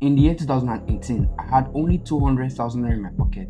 In the year 2018, I had only 200,000 naira in my pocket.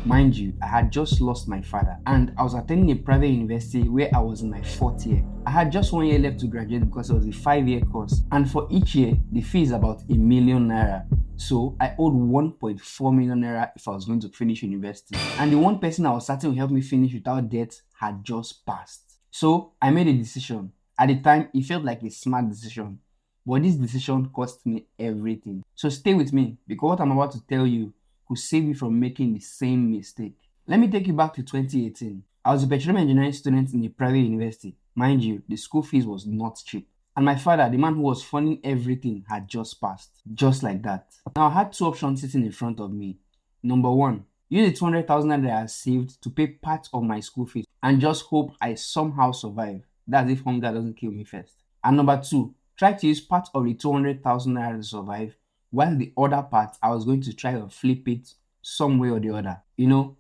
Mind you, I had just lost my father and I was attending a private university where I was in my fourth year. I had just 1 year left to graduate because it was a 5-year course, and for each year, the fee is about a million naira. So I owed 1.4 million naira if I was going to finish university. And the one person I was certain would help me finish without debt had just passed. So I made a decision. At the time, it felt like a smart decision. But this decision cost me everything. So stay with me because what I'm about to tell you could save you from making the same mistake. Let me take you back to 2018. I was a petroleum engineering student in a private university. Mind you, the school fees was not cheap. And my father, the man who was funding everything, had just passed. Just like that. Now I had two options sitting in front of me. Number one, use the 200,000 that I had saved to pay part of my school fees and just hope I somehow survive. That's if hunger doesn't kill me first. And number two, try to use part of the 200,000 naira to survive, while the other part I was going to try to flip it some way or the other.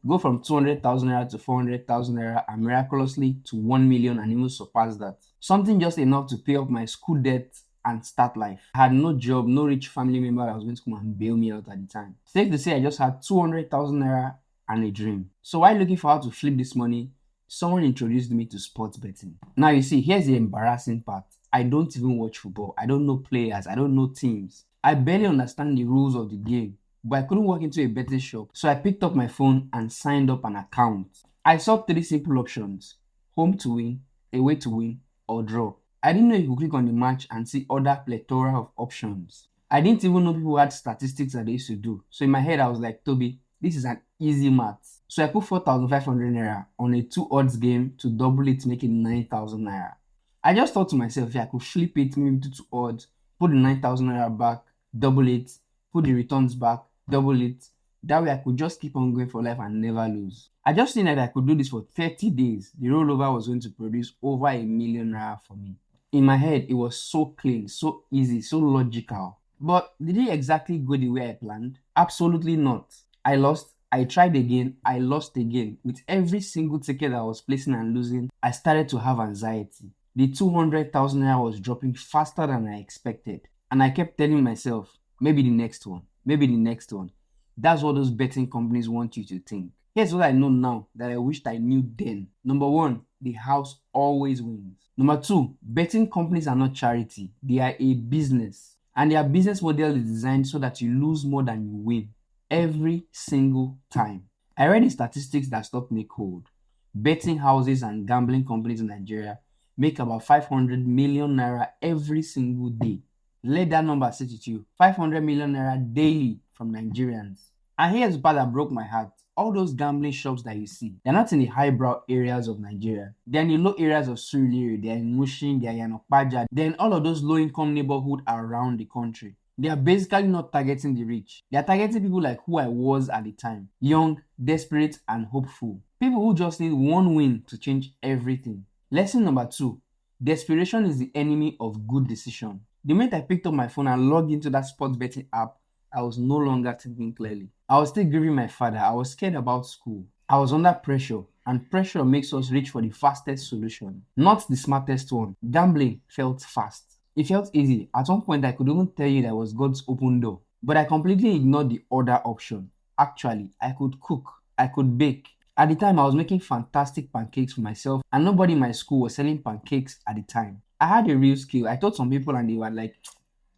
Go from 200,000 naira to 400,000 naira and miraculously to 1 million and even surpass that. Something just enough to pay off my school debt and start life. I had no job, no rich family member that was going to come and bail me out at the time. Safe to say I just had 200,000 naira and a dream. So while looking for how to flip this money, someone introduced me to sports betting. Now you see, here's the embarrassing part. I don't even watch football. I don't know players. I don't know teams. I barely understand the rules of the game, but I couldn't walk into a betting shop. So I picked up my phone and signed up an account. I saw three simple options: home to win, away to win, or draw. I didn't know you could click on the match and see other plethora of options. I didn't even know people had statistics that they used to do. So in my head, I was like, Tobi, this is an easy math. So I put 4,500 naira on a 2 odds game to double it, making 9,000 naira. I just thought to myself, if I could flip it, maybe to 2 odds, put the 9,000 naira back, double it, put the returns back, double it. That way I could just keep on going for life and never lose. I just think that I could do this for 30 days. The rollover was going to produce over a million naira for me. In my head, it was so clean, so easy, so logical. But did it exactly go the way I planned? Absolutely not. I lost. I tried again, I lost again. With every single ticket I was placing and losing, I started to have anxiety. The 200,000 naira was dropping faster than I expected. And I kept telling myself, maybe the next one, maybe the next one. That's what those betting companies want you to think. Here's what I know now that I wished I knew then. Number one, the house always wins. Number two, betting companies are not charity. They are a business. And their business model is designed so that you lose more than you win. Every single time. I read the statistics that stopped me cold. Betting houses and gambling companies in Nigeria make about 500 million naira every single day. Let that number sit with you. 500 million naira daily from Nigerians. And here's the part that broke my heart. All those gambling shops that you see, they're not in the highbrow areas of Nigeria. They're in the low areas of Surulere, they're in Mushin, they're in Okpaja, they're in all of those low-income neighborhoods around the country. They are basically not targeting the rich. They are targeting people like who I was at the time. Young, desperate, and hopeful. People who just need one win to change everything. Lesson number two. Desperation is the enemy of good decision. The minute I picked up my phone and logged into that sports betting app, I was no longer thinking clearly. I was still grieving my father. I was scared about school. I was under pressure, and pressure makes us reach for the fastest solution, not the smartest one. Gambling felt fast. It felt easy. At one point, I could even tell you that was God's open door. But I completely ignored the other option. Actually, I could cook. I could bake. At the time, I was making fantastic pancakes for myself, and nobody in my school was selling pancakes at the time. I had a real skill. I told some people and they were like,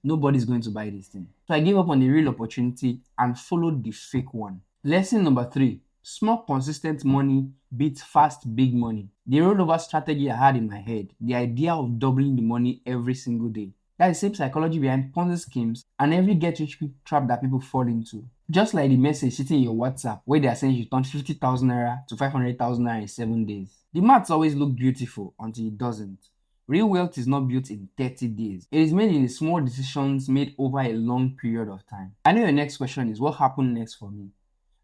nobody's going to buy this thing. So I gave up on the real opportunity and followed the fake one. Lesson number three. Small consistent money beats fast big money. The rollover strategy I had in my head, the idea of doubling the money every single day. That's the same psychology behind Ponzi schemes and every get-rich-quick trap that people fall into. Just like the message sitting in your WhatsApp where they are saying you turn 50,000 naira to 500,000 naira in 7 days. The maths always look beautiful until it doesn't. Real wealth is not built in 30 days. It is made in the small decisions made over a long period of time. I know your next question is what happened next for me.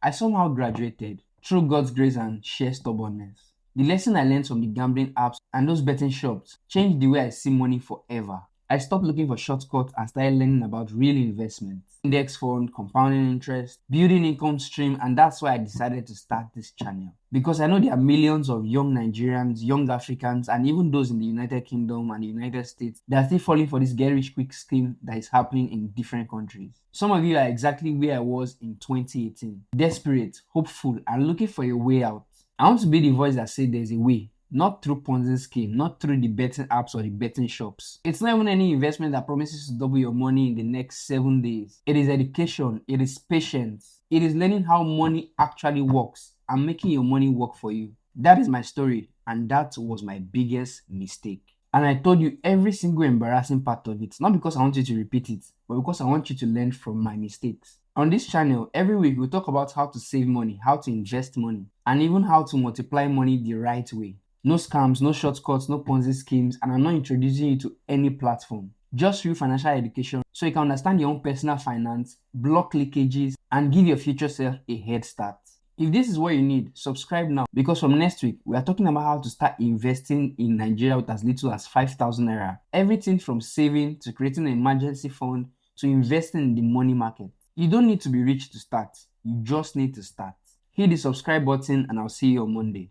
I somehow graduated through God's grace and sheer stubbornness. The lesson I learned from the gambling apps and those betting shops changed the way I see money forever. I stopped looking for shortcuts and started learning about real investments, index fund, compounding interest, building income stream, and that's why I decided to start this channel. Because I know there are millions of young Nigerians, young Africans, and even those in the United Kingdom and the United States that are still falling for this get rich quick scheme that is happening in different countries. Some of you are exactly where I was in 2018, desperate, hopeful, and looking for a way out. I want to be the voice that says there's a way. Not through Ponzi scheme, not through the betting apps or the betting shops. It's not even any investment that promises to double your money in the next 7 days. It is education, it is patience, it is learning how money actually works and making your money work for you. That is my story, and that was my biggest mistake. And I told you every single embarrassing part of it, not because I want you to repeat it, but because I want you to learn from my mistakes. On this channel, every week we talk about how to save money, how to invest money, and even how to multiply money the right way. No scams, no shortcuts, no Ponzi schemes, and I'm not introducing you to any platform. Just real financial education so you can understand your own personal finance, block leakages, and give your future self a head start. If this is what you need, subscribe now, because from next week, we are talking about how to start investing in Nigeria with as little as 5,000 naira. Everything from saving to creating an emergency fund to investing in the money market. You don't need to be rich to start. You just need to start. Hit the subscribe button and I'll see you on Monday.